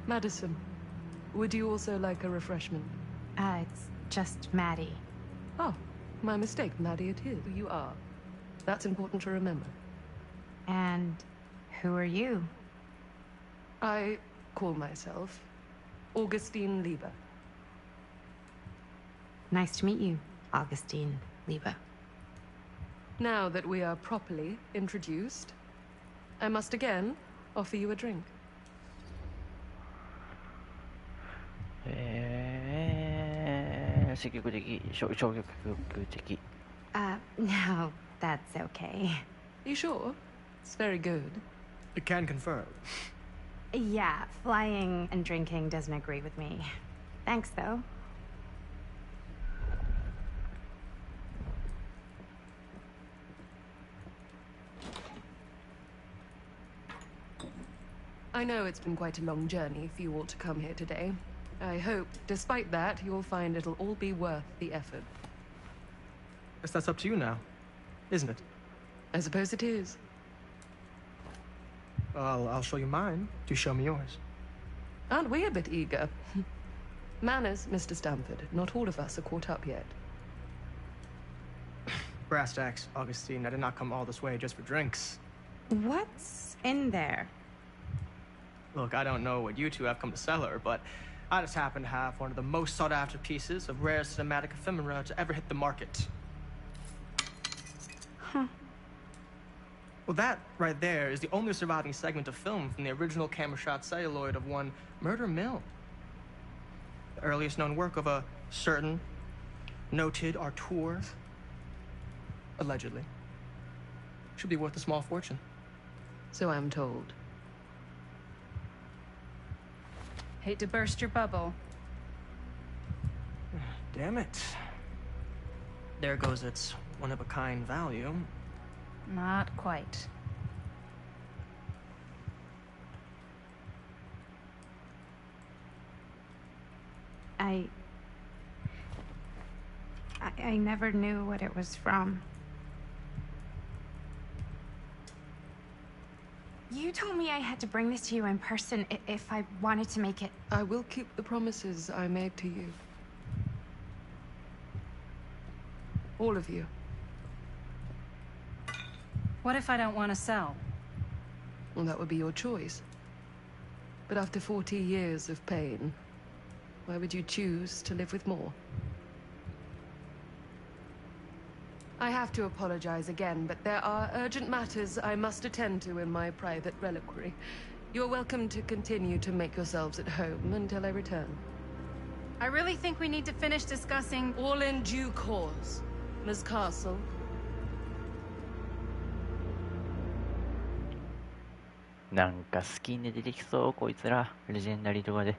Madison, would you also like a refreshment? It's just Maddie. Oh, my mistake. Maddie it is. You are. That's important to remember. And who are you? I call myself Augustine Lieber. Nice to meet you, Augustine Lieber. Now that we are properly introduced, I must again offer you a drink. No, that's okay. You sure? It's very good. I can confirm. Yeah, flying and drinking doesn't agree with me. Thanks, though. I know it's been quite a long journey for you all to come here today. I hope, despite that, you'll find it'll all be worth the effort. Guess that's up to you now, isn't it? I suppose it is. Well, I'll show you mine. Do show me yours. Aren't we a bit eager? Manners, Mr. Stamford. Not all of us are caught up yet. Brass tacks, Augustine. I did not come all this way just for drinks. What's in there? Look, I don't know what you two have come to cellar, but I just happen to have one of the most sought-after pieces of rare cinematic ephemera to ever hit the market. Huh. Well, that right there is the only surviving segment of film from the original camera shot celluloid of one Murder Mill. The earliest known work of a certain noted auteur. Allegedly. Should be worth a small fortune. So I'm told. Hate to burst your bubble. Damn it. There goes its one-of-a-kind value. Not quite. I never knew what it was from. You told me I had to bring this to you in person if I wanted to make it. I will keep the promises I made to you. All of you. What if I don't want to sell? Well, that would be your choice. But after 40 years of pain, why would you choose to live with more? I have to apologize again, but there are urgent matters I must attend to in my private reliquary. You're welcome to continue to make yourselves at home until I return. I really think we need to finish discussing... All in due course, Ms. Castle.なんか好きに出てきそうこいつらレジェンダリーとかで。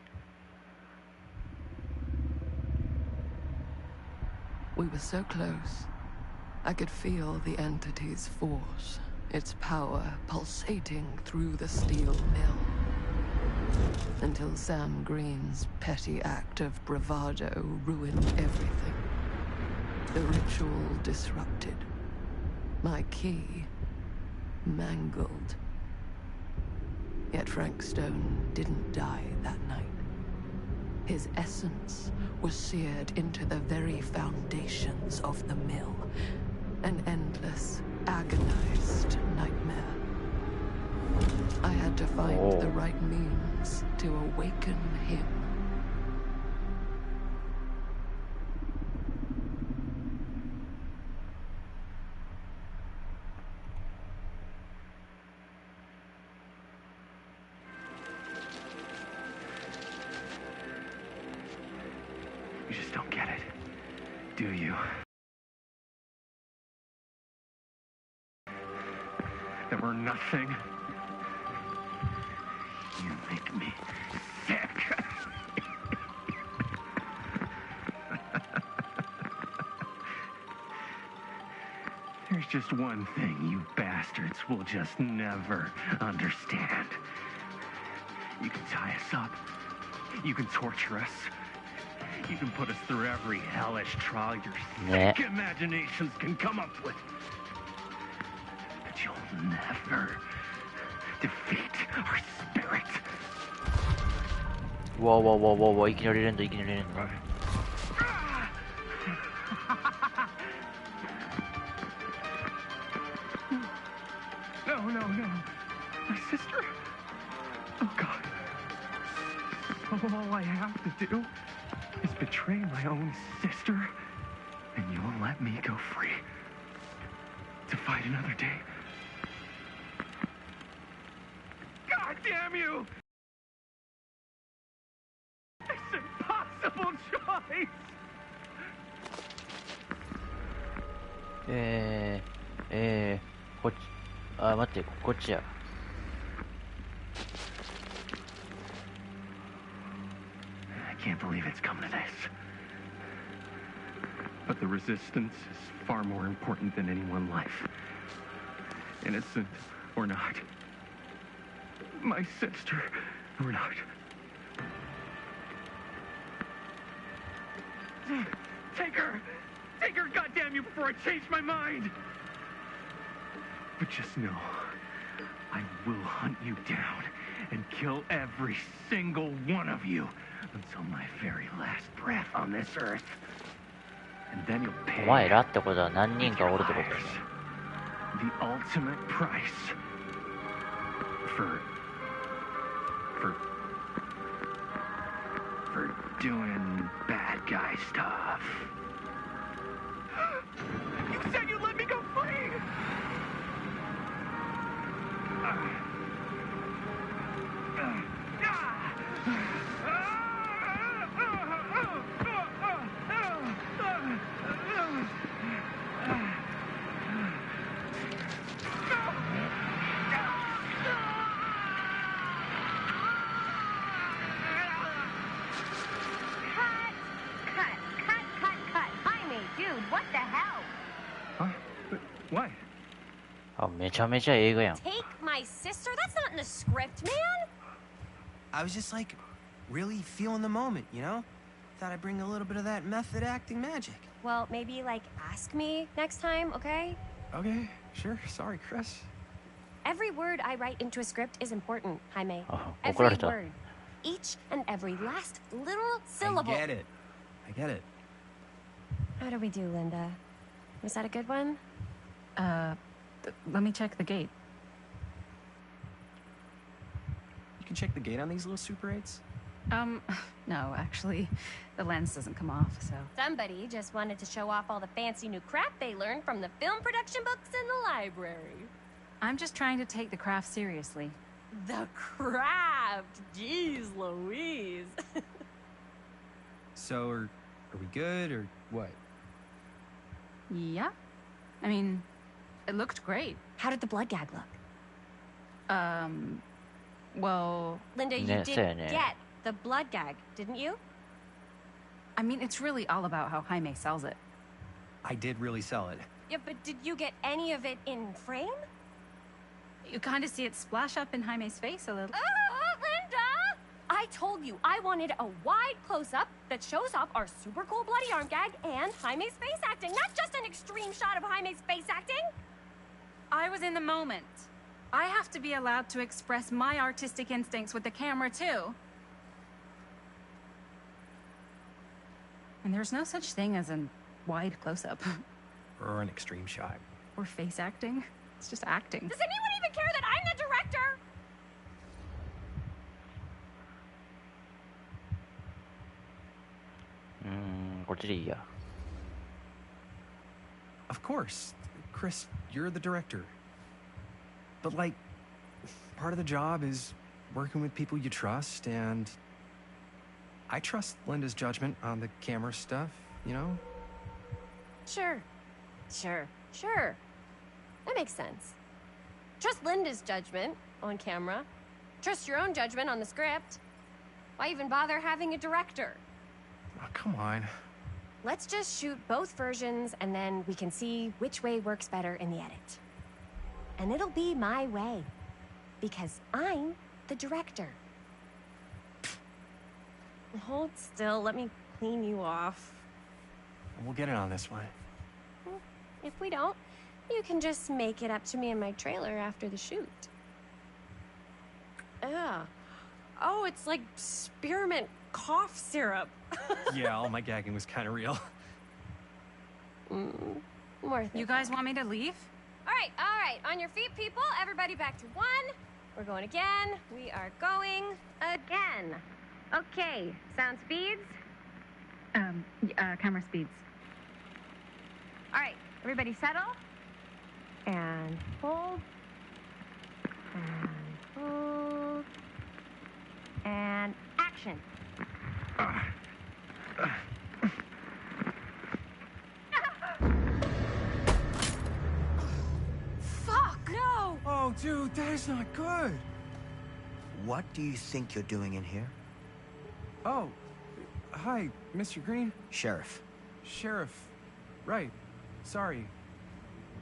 We were so close. I could feel the entity's force, its power pulsating through the steel mill. Until Sam Green's petty act of bravado ruined everything. The ritual disrupted. My key mangled. Yet Frank Stone didn't die that night. His essence was seared into the very foundations of the mill. An endless, agonized nightmare. I had to find the right means to awaken him. You just don't get it, do you? That we're nothing. You make me sick. There's just one thing you bastards will just never understand. You can tie us up. You can torture us. You can put us through every hellish trial your sick imaginations can come up with. But you'll never defeat our spirit. うわうわうわうわうわ、いきなり連打、いきなり連打。No, no, no. My sister? Oh, God. All I have to do is betray my own sister, and you will let me go free to fight another day. God damn you! It's impossible choice! こっち、あ、待って、こっちや。I can't believe it's come to this. But the resistance is far more important than any one life. Innocent or not. My sister or not. Take her! Take her, goddamn you, before I change my mind! But just know, I will hunt you down and kill every single one of you until my very last breath on this earth. And then you'll お pay 前らってことは何人 with か your おるってことだ lives ね。 the ultimate price for doing bad guy stuff. You said you'd let me go free! Cut. Jaime, dude, what the hell? Huh? But why? あ、めちゃめちゃ映画やん。Take my sister? That's not in the script, man. I was just like, really feeling the moment, you know? Thought I'd bring a little bit of that method acting magic. Well, maybe, like, ask me next time, okay? Okay, sure. Sorry, Chris. Every word I write into a script is important, Jaime. あ、怒 Every られた。 word. Each and every last little syllable. I get it. How do we do, Linda? Was that a good one? Let me check the gate. You can check the gate on these little Super 8s? No, actually, the lens doesn't come off, so. Somebody just wanted to show off all the fancy new crap they learned from the film production books in the library. I'm just trying to take the craft seriously. The craft! Jeez Louise. So, are we good, or what? Yeah? I mean, it looked great. How did the blood gag look? Well, Linda, you Yeah, did fair, yeah. get the blood gag, didn't you? I mean, it's really all about how Jaime sells it. I did really sell it. Yeah, but did you get any of it in frame? You kind of see it splash up in Jaime's face a little. Linda! I told you I wanted a wide close-up that shows off our super cool bloody arm gag and Jaime's face acting, not just an extreme shot of Jaime's face acting. I was in the moment. I have to be allowed to express my artistic instincts with the camera, too. And there's no such thing as a wide close-up. Or an extreme shot. Or face acting. It's just acting. Does anyone even care that I'm the director? こっちでいいや。 Of course. Chris, you're the director. But, like, part of the job is working with people you trust, and I trust Linda's judgment on the camera stuff, you know? Sure. That makes sense. Trust Linda's judgment on camera. Trust your own judgment on the script. Why even bother having a director? Oh, come on. Let's just shoot both versions and then we can see which way works better in the edit. And it'll be my way. Because I'm the director. Hold still, let me clean you off. We'll get it on this one. If we don't, you can just make it up to me in my trailer after the shoot. Ugh. Oh, it's like spearmint cough syrup. Yeah, all my gagging was kind of real. Worth it. You guys want me to leave? All right. On your feet, people. Everybody back to 1. We're going again. We are going again. Okay, sound speeds. Camera speeds. All right, everybody settle. And hold. And hold. And action. Fuck! No! Oh, dude, that is not good. What do you think you're doing in here? Oh, hi, Mr. Green. Sheriff. Sheriff. Right. Sorry.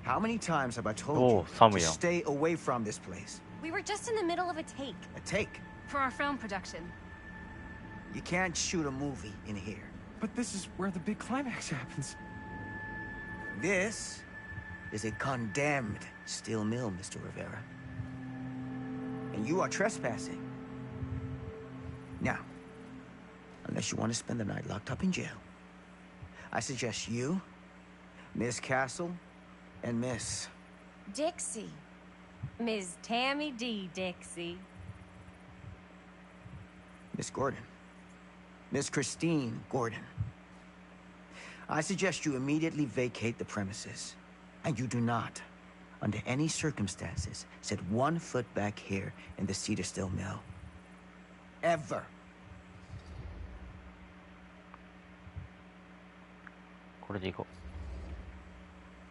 How many times have I told Oh, you to Samuel. stay away from this place? We were just in the middle of a take. A take. For our film production. You can't shoot a movie in here. But this is where the big climax happens. This is a condemned steel mill, Mr. Rivera. And you are trespassing. Now, unless you want to spend the night locked up in jail, I suggest you, Miss Castle, and Miss... Dixie. Ms. Tammy D. Dixie. Miss Gordon. Miss Christine Gordon. I suggest you immediately vacate the premises. And you do not, under any circumstances, set 1 foot back here in the Cedar Still Mill. Ever.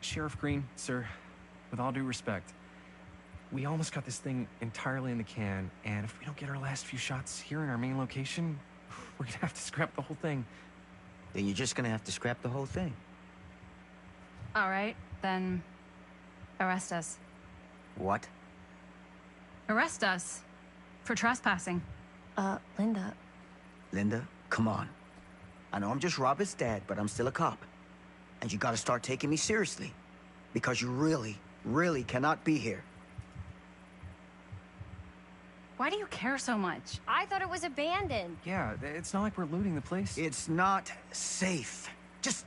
Sheriff Green, sir, with all due respect, we almost got this thing entirely in the can, and if we don't get our last few shots here in our main location, we're gonna have to scrap the whole thing. Then you're just gonna have to scrap the whole thing. All right, then arrest us. What? Arrest us for trespassing. Linda. Linda, come on. I know I'm just Robert's dad, but I'm still a cop. And you gotta start taking me seriously. Because you really, really cannot be here. Why do you care so much? I thought it was abandoned. Yeah, it's not like we're looting the place. It's not safe. Just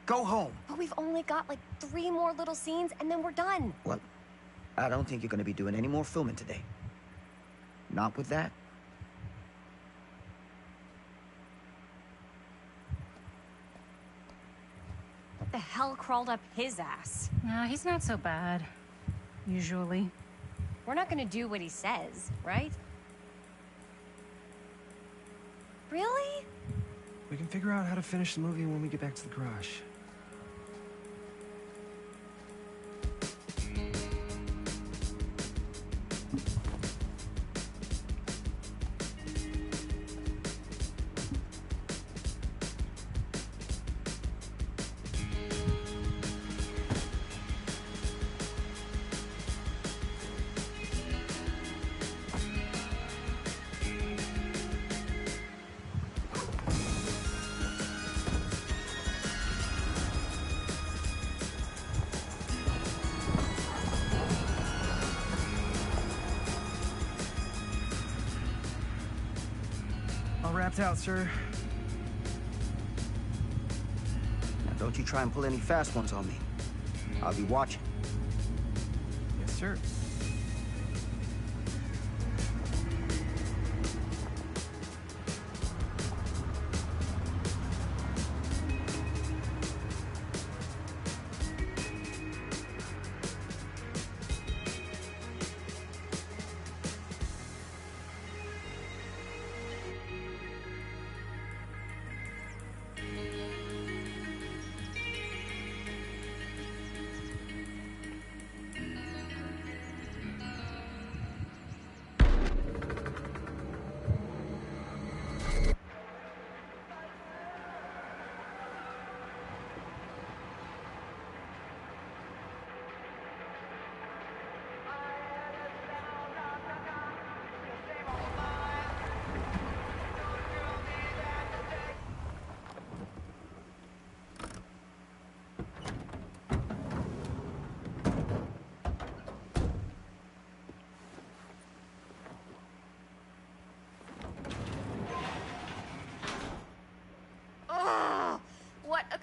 go home. But we've only got like 3 more little scenes and then we're done. Well, I don't think you're gonna be doing any more filming today. Not with that. What the hell crawled up his ass? No, he's not so bad. Usually. We're not gonna do what he says, right? Really? We can figure out how to finish the movie when we get back to the garage. All wrapped out, sir. Now don't you try and pull any fast ones on me. I'll be watching. Yes, sir.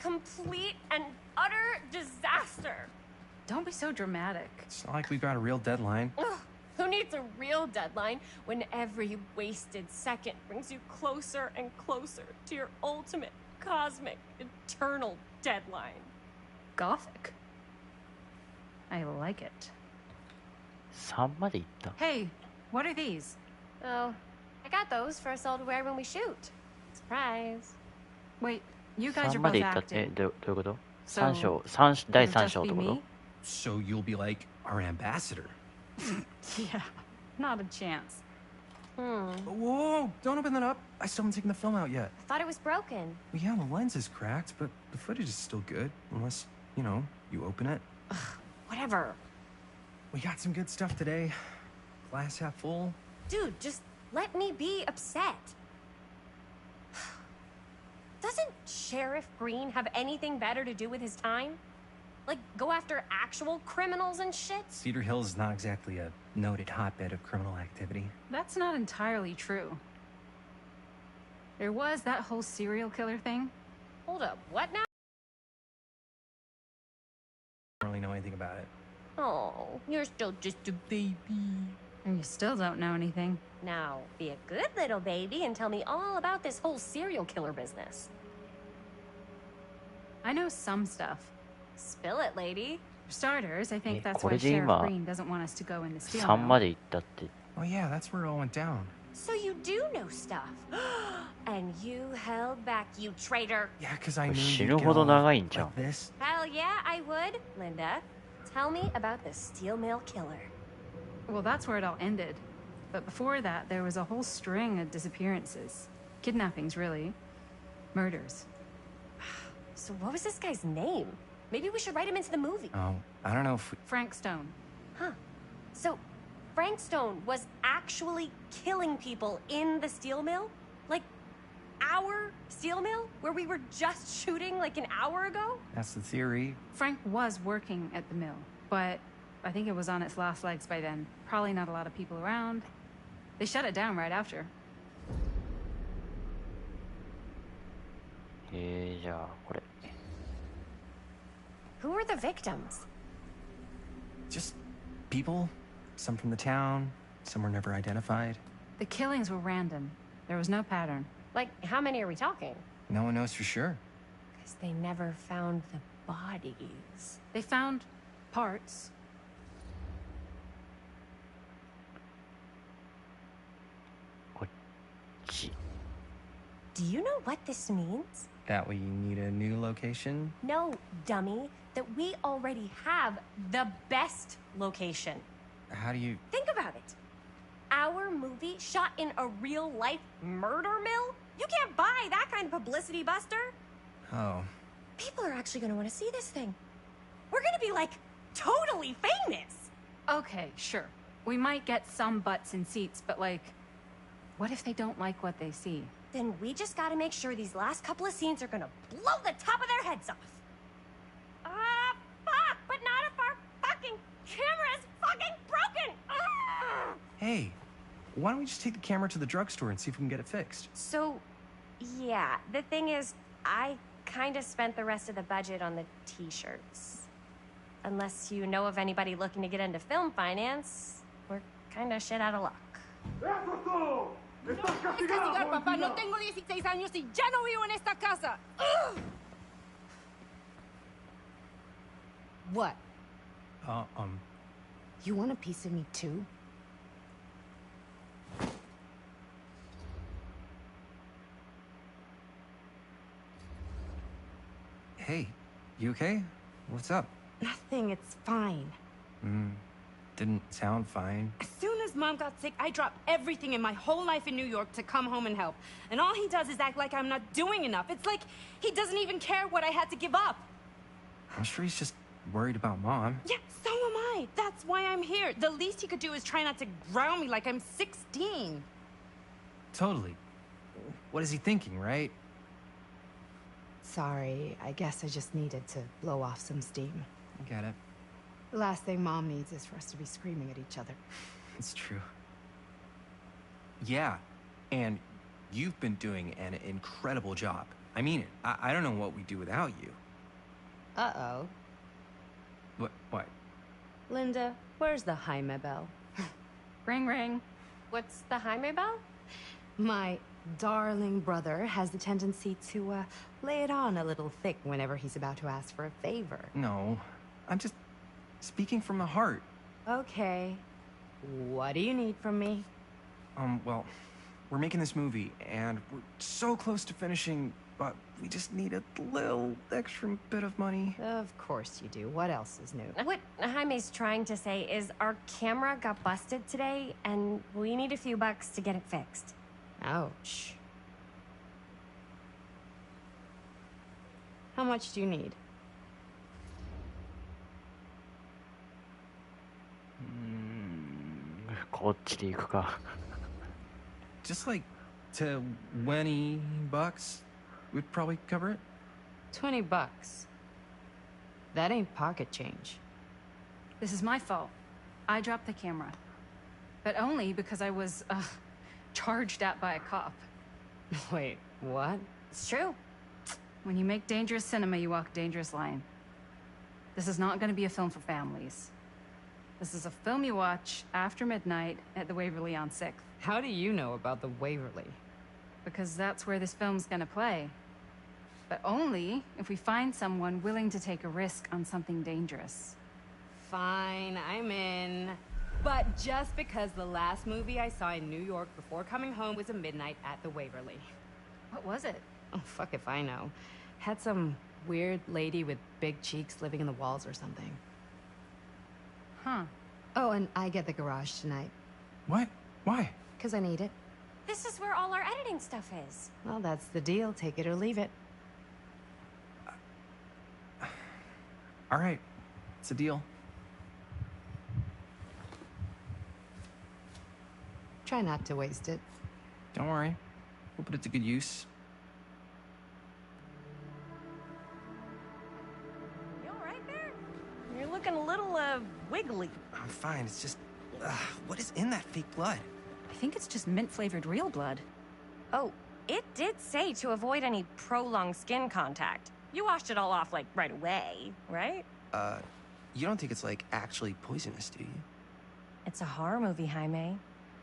complete and utter disaster. Don't be so dramatic. It's not like we've got a real deadline. Ugh, who needs a real deadline when every wasted second brings you closer and closer to your ultimate, cosmic, eternal deadline? Gothic. I like it. 3まで行った。 Hey, what are these? Oh, I got those for us all to wear when we shoot. Surprise. Wait, you guys 3 are ま both で行ったって、 acting. どういうこと So, 3章、第 It'll 3 just 章っ be てこと me? So you'll be like our ambassador. Yeah, not a chance. Whoa, don't open that up. I still haven't taken the film out yet. I thought it was broken. Well, yeah, the lens is cracked, but the footage is still good. Unless, you know, you open it. Whatever. We got some good stuff today. Glass half full. Dude, just let me be upset. Doesn't Sheriff Green have anything better to do with his time? Like, go after actual criminals and shit? Cedar Hills is not exactly a noted hotbed of criminal activity. That's not entirely true. There was that whole serial killer thing. Hold up, what now? I don't really know anything about it. Oh, you're still just a baby. And you still don't know anything. Now, be a good little baby and tell me all about this whole serial killer business. I know some stuff. Spill it, lady. For starters, I think that's こ why れで Sheriff 今 Green doesn't want us to go in the steel 3ま mill. で行ったって。 Oh yeah, that's where it all went down. So you do know stuff. And you held back, you traitor. Yeah, because I knew 死 you'd ぬ get ほど all 長いんじゃん。 like this. Hell yeah, I would. Linda, tell me about the steel mill killer. Well, that's where it all ended. But before that, there was a whole string of disappearances. Kidnappings, really. Murders. So what was this guy's name? Maybe we should write him into the movie. Oh, I don't know if we... Frank Stone. Huh. So, Frank Stone was actually killing people in the steel mill? Like, our steel mill? Where we were just shooting like an hour ago? That's the theory. Frank was working at the mill, but I think it was on its last legs by then. Probably not a lot of people around. They shut it down right after. じゃあこれ。 Who were the victims? Just people. Some from the town. Some were never identified. The killings were random. There was no pattern. Like, how many are we talking? No one knows for sure. Because they never found the bodies. They found parts. こっち。 Do you know what this means? That we need a new location? No, dummy. That we already have the best location. How do you... Think about it. Our movie shot in a real-life murder mill? You can't buy that kind of publicity, Buster. Oh. People are actually going to want to see this thing. We're going to be, like, totally famous. Okay, sure. We might get some butts in seats, but like, what if they don't like what they see? Then we just got to make sure these last couple of scenes are going to blow the top of their heads off. Fuck, but not if our fucking camera is fucking broken. Hey, why don't we just take the camera to the drugstore and see if we can get it fixed? So, yeah, the thing is, I kind of spent the rest of the budget on the t-shirts. Unless you know of anybody looking to get into film finance, we're kind of shit out of luck. Castigar, papá. No tengo 16 años y ya no vivo en esta casa. What? You want a piece of me too? Hey, you okay? What's up? Nothing, it's fine. Didn't sound fine. As soon as Mom got sick, I dropped everything in my whole life in New York to come home and help. And all he does is act like I'm not doing enough. It's like he doesn't even care what I had to give up. I'm sure he's just worried about Mom. Yeah, so am I. That's why I'm here. The least he could do is try not to ground me like I'm 16. Totally. What is he thinking, right? Sorry, I guess I just needed to blow off some steam. I get it. The last thing Mom needs is for us to be screaming at each other. It's true. Yeah, and you've been doing an incredible job. I mean it. I don't know what we'd do without you. Uh-oh. What? Linda, where's the Jaime bell? Ring, ring. What's the Jaime bell? My darling brother has the tendency to, lay it on a little thick whenever he's about to ask for a favor. No, I'm just speaking from the heart. Okay. What do you need from me? Well, we're making this movie, and we're so close to finishing, but we just need a little extra bit of money. Of course you do. What else is new? What Jaime's trying to say is our camera got busted today, and we need a few bucks to get it fixed. Ouch. How much do you need?こっちで行くか。Just like $20 would probably cover it. $20. That ain't pocket change. This is my fault. I dropped the camera. But only because I was, charged at by a cop. Wait, what? It's true. When you make dangerous cinema, you walk a dangerous line. This is not going to be a film for families. This is a film you watch after midnight at the Waverly on 6th. How do you know about the Waverly? Because that's where this film's gonna play. But only if we find someone willing to take a risk on something dangerous. Fine, I'm in. But just because the last movie I saw in New York before coming home was a midnight at the Waverly. What was it? Oh, fuck if I know. Had some weird lady with big cheeks living in the walls or something. Huh. Oh, and I get the garage tonight. What? Why? 'Cause I need it. This is where all our editing stuff is. Well, that's the deal. Take it or leave it. All right. It's a deal. Try not to waste it. Don't worry. We'll put it to good use. You all right there? You're looking a little, wiggly. I'm fine. It's just... what is in that fake blood? I think it's just mint-flavored real blood. Oh, it did say to avoid any prolonged skin contact. You washed it all off, like, right away, right? You don't think it's, like, actually poisonous, do you? It's a horror movie, Jaime.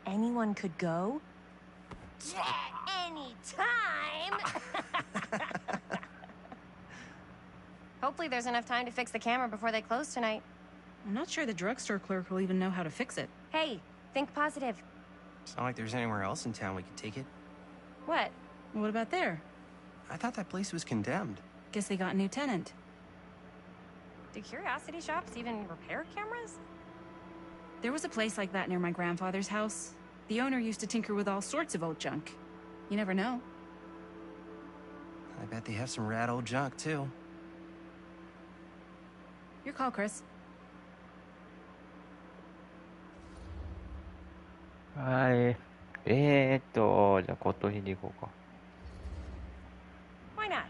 Anyone could go. Anytime! Hopefully there's enough time to fix the camera before they close tonight. I'm not sure the drugstore clerk will even know how to fix it. Hey, think positive. It's not like there's anywhere else in town we could take it. What? What about there? I thought that place was condemned. Guess they got a new tenant. Do curiosity shops even repair cameras? There was a place like that near my grandfather's house. The owner used to tinker with all sorts of old junk. You never know. I bet they have some rad old junk, too. Your call, Chris. はい。じゃあ骨董品でいこうか。Why not?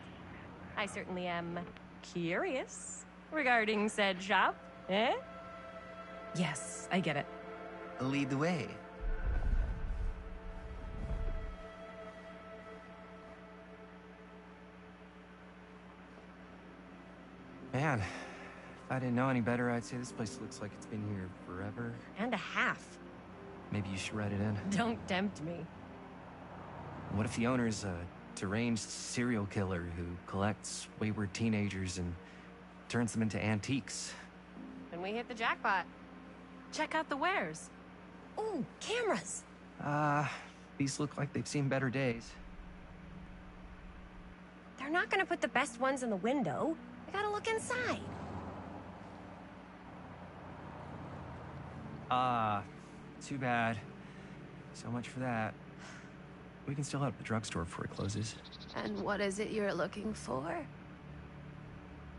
I certainly am curious regarding said shop, eh? Yes, I get it. Lead the way. Man, if I didn't know any better, I'd say this place looks like it's been here forever. And a half. Maybe you should write it in. Don't tempt me. What if the owner's a deranged serial killer who collects wayward teenagers and turns them into antiques? And we hit the jackpot. Check out the wares. Ooh, cameras. These look like they've seen better days. They're not gonna put the best ones in the window. I gotta look inside. Too bad. So much for that. We can still head up the drugstore before it closes. And what is it you're looking for?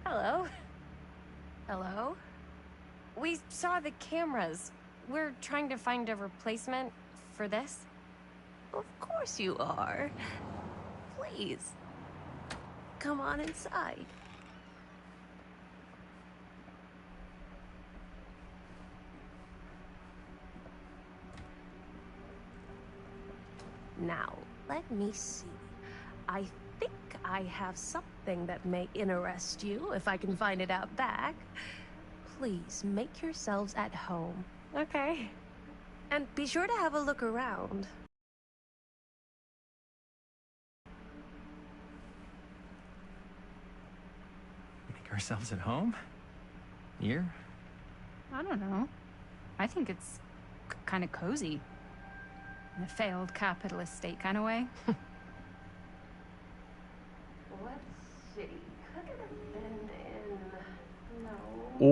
Hello. Hello? We saw the cameras. We're trying to find a replacement for this. Of course you are. Please. Come on inside. Now, let me see. I think I have something that may interest you if I can find it out back. Please make yourselves at home. Okay. And be sure to have a look around. Make ourselves at home? Here? I don't know. I think it's kind of cozy. In a failed capitalist state kind of way. Let's see. Could it have been in... No. お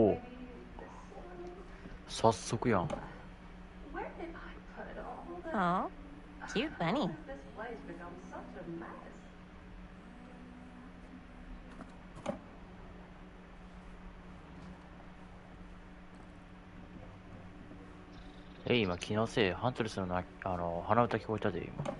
お Maybe this one? 早速やん。 Where did I put it all? Oh, cute bunny. How has this place become such a mess? 今気のせいハントレスの鼻歌聞こえたで今。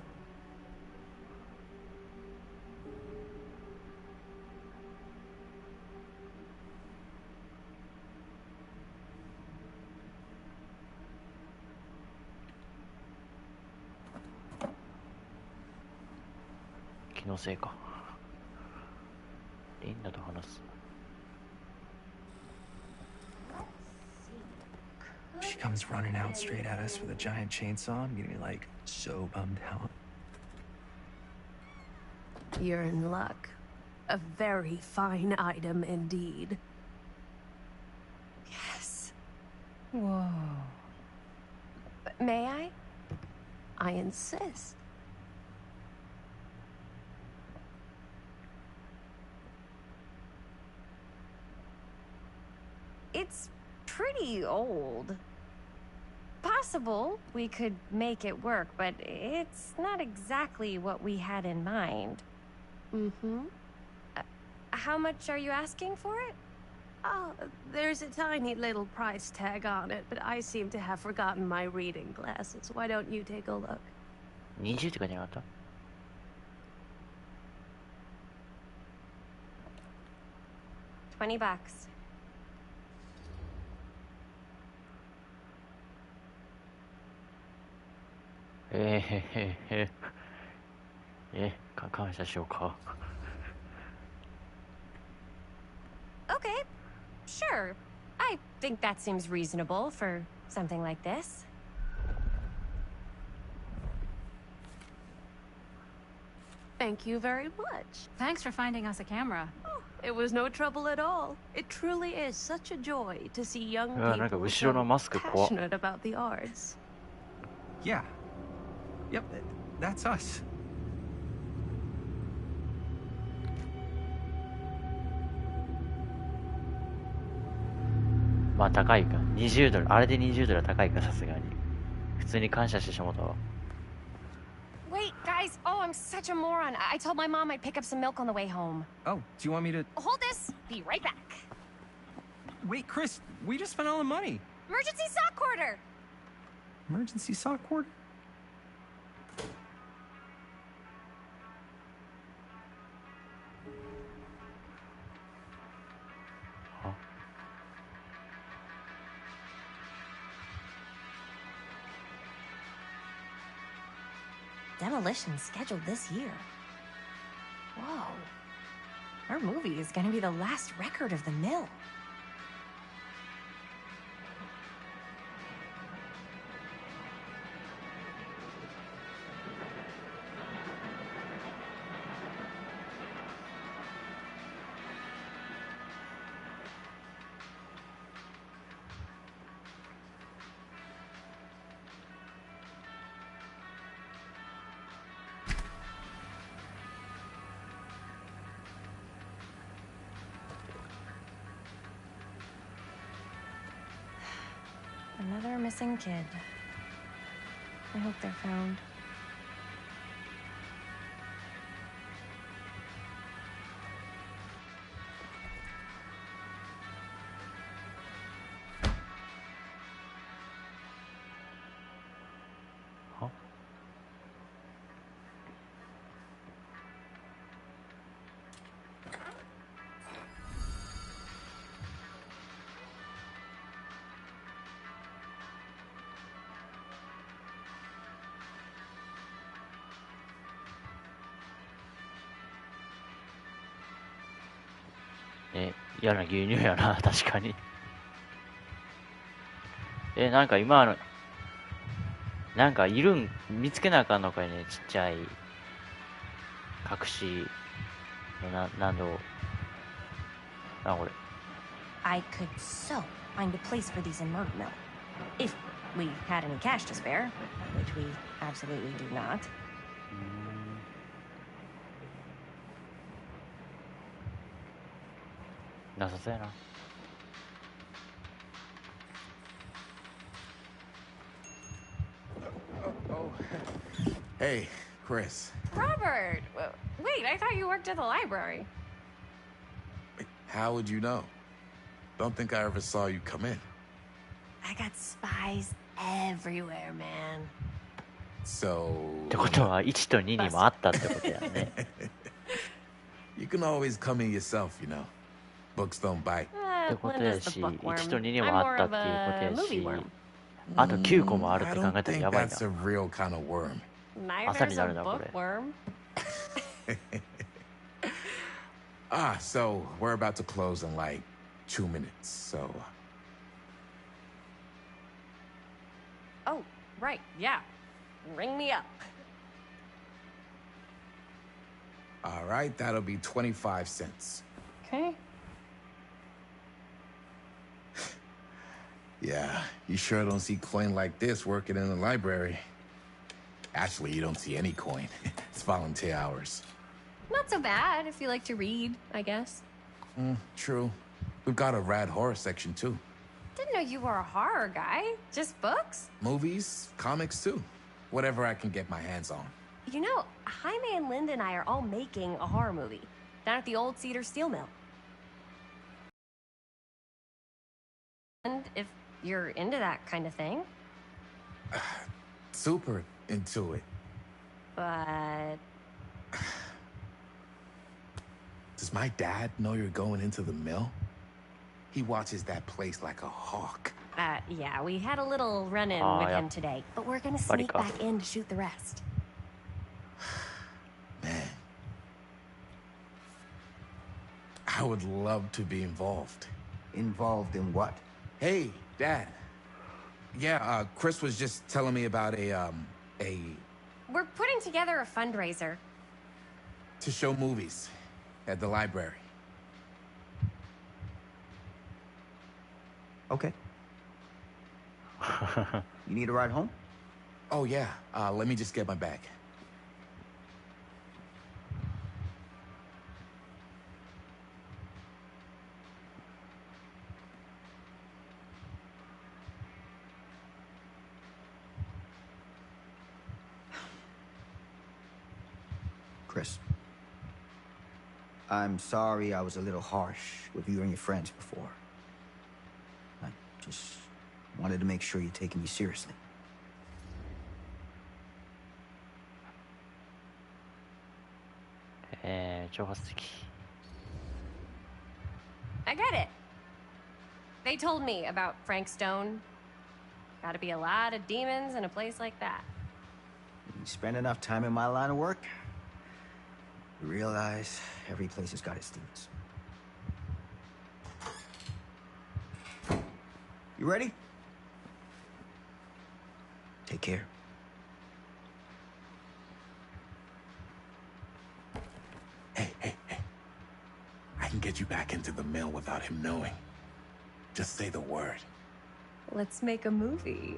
気のせいか。リンダと話す。She comes running out straight at us with a giant chainsaw and getting me like so bummed out. You're in luck. A very fine item indeed. Yes. Whoa. But may I? I insist. It's pretty old. Possible we could make it work, but it's not exactly what we had in mind. Mm-hmm. How much are you asking for it? Oh, there's a tiny little price tag on it, but I seem to have forgotten my reading glasses. Why don't you take a look? 20って書いてなかった？ $20. 感謝しようか。 Okay, sure. I think that seems reasonable for something like this. Thank you very much. Thanks for finding us a camera. Oh, it was no trouble at all. It truly is such a joy to see young なんか people 後ろの so マスク怖っ。 passionate about the arts. Yeah. Yep, that's us. まあ高いか。20ドル。あれで20ドルは高いか、さすがに。普通に感謝してしまったわ。 Wait, guys. Oh, I'm such a moron. I told my mom I'd pick up some milk on the way home. Oh, do you want me to... Hold this. Be right back. Wait, Chris, we just spent all the money. Emergency sock order. Emergency sock cord? Demolition scheduled this year. Whoa. Our movie is gonna be the last record of the mill. Another missing kid. I hope they're found. Huh? 嫌な牛乳やな、確かに。なんか今なんか見つけなあかんのかいね、ちっちゃい、隠し、なんだろう。これ。I could so find a place for these in Murder Mill. If we had any cash to spare, which we absolutely do not. なさそうやな。Hey, Chris. Robert! Wait, I thought you worked at the library. How would you know? Don't think I ever saw you come in. I got spies everywhere, man. So... ってことは1と2にもあったってことやね。You can always come in yourself, you know. Books don't bite. ってことやし、1と2にもあったっていうことやし、あと9個もあるって考えたらやばいな。That's a real kind of worm. 朝になるな、これ。So we're about to close in like 2 minutes, so... Oh, right, yeah. Ring me up. All right, that'll be 25 cents. Okay. Yeah, you sure don't see coin like this working in the library. Actually, you don't see any coin. It's volunteer hours. Not so bad if you like to read, I guess. True. We've got a rad horror section, too. Didn't know you were a horror guy. Just books? Movies, comics, too. Whatever I can get my hands on. You know, Jaime and Linda and I are all making a horror movie down at the old Cedar Steel Mill. And if you're into that kind of thing. Super into it. But... Does my dad know you're going into the mill? He watches that place like a hawk. Yeah, we had a little run-in with him today, but we're gonna sneak back in to shoot the rest. Man. I would love to be involved. Involved in what? Hey, Dad. Yeah, Chris was just telling me about We're putting together a fundraiser. to show movies at the library. Okay. You need a ride home? Oh, yeah. Let me just get my bag. Chris. I'm sorry I was a little harsh with you and your friends before. I just wanted to make sure you're taking me seriously. I get it. They told me about Frank Stone. Gotta be a lot of demons in a place like that. You spend enough time in my line of work, you realize every place has got its demons. You ready? Take care. Hey. I can get you back into the mill without him knowing. Just say the word. Let's make a movie.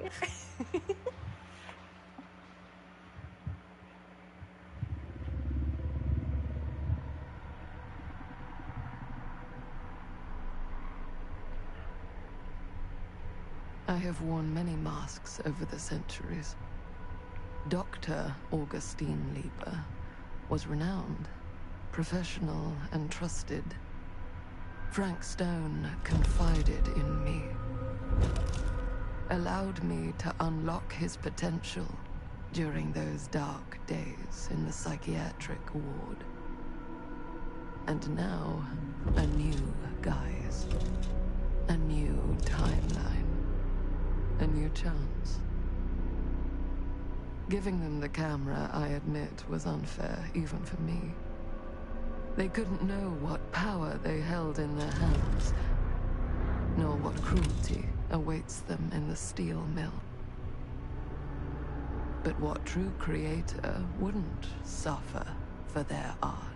I have worn many masks over the centuries. Dr. Augustine Lieber was renowned, professional, and trusted. Frank Stone confided in me, allowed me to unlock his potential during those dark days in the psychiatric ward. And now, a new guise, a new timeline, a new chance. Giving them the camera, I admit, was unfair, even for me. They couldn't know what power they held in their hands, nor what cruelty awaits them in the steel mill. But what true creator wouldn't suffer for their art?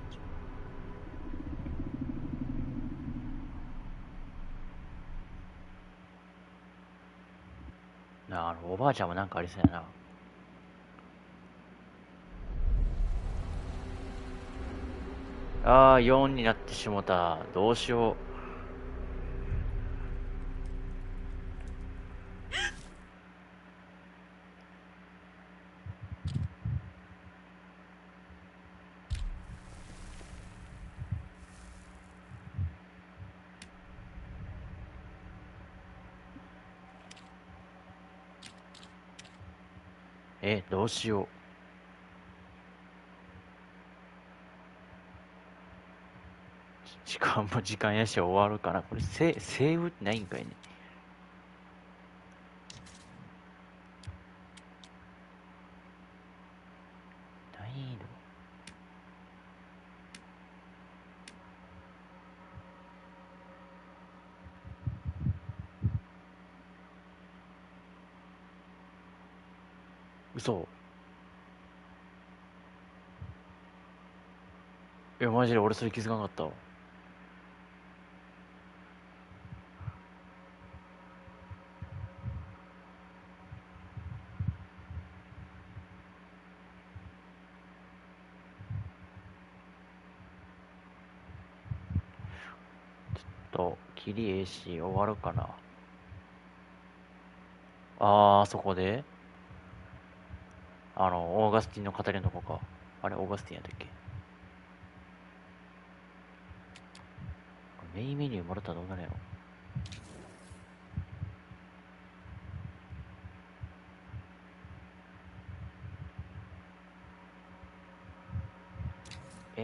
おばあちゃんもなんかありそうやな。ああ、4になってしもた。どうしよう。どうしよう。時間も時間やし終わるかな。これセーブってないんかいね。難易度。嘘。いやマジで俺それ気づかなかったわ。キリええし終わるかな。あそこでオーガスティンの語りのとこか。あれオーガスティンやったっけ。メインメニューもらったらどうなるやろ。こ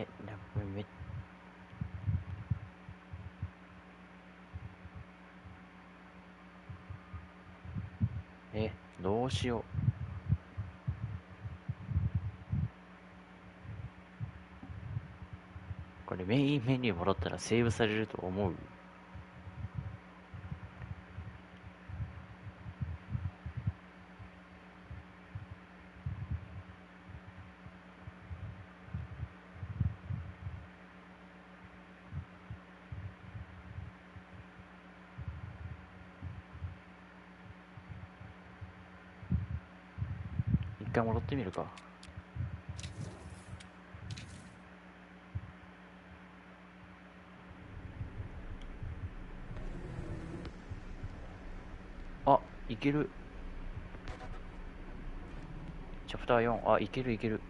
れどうしよう。これメインメニューもらったらセーブされると思う。一回戻ってみるか。あ、いける。チャプター4。あ、いけるいける。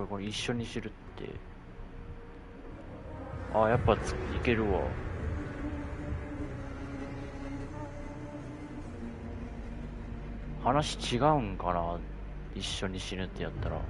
これ一緒に知るって。あ、やっぱいけるわ。話違うんかな、一緒に死ぬってやったら。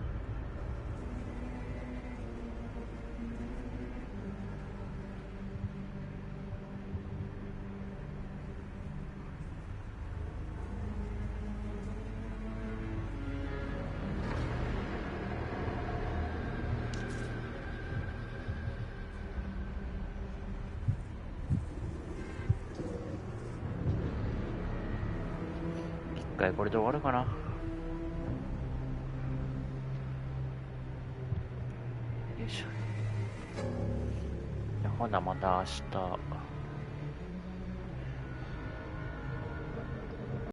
一回これで終わるかな。よいしょ。ほなまた明日。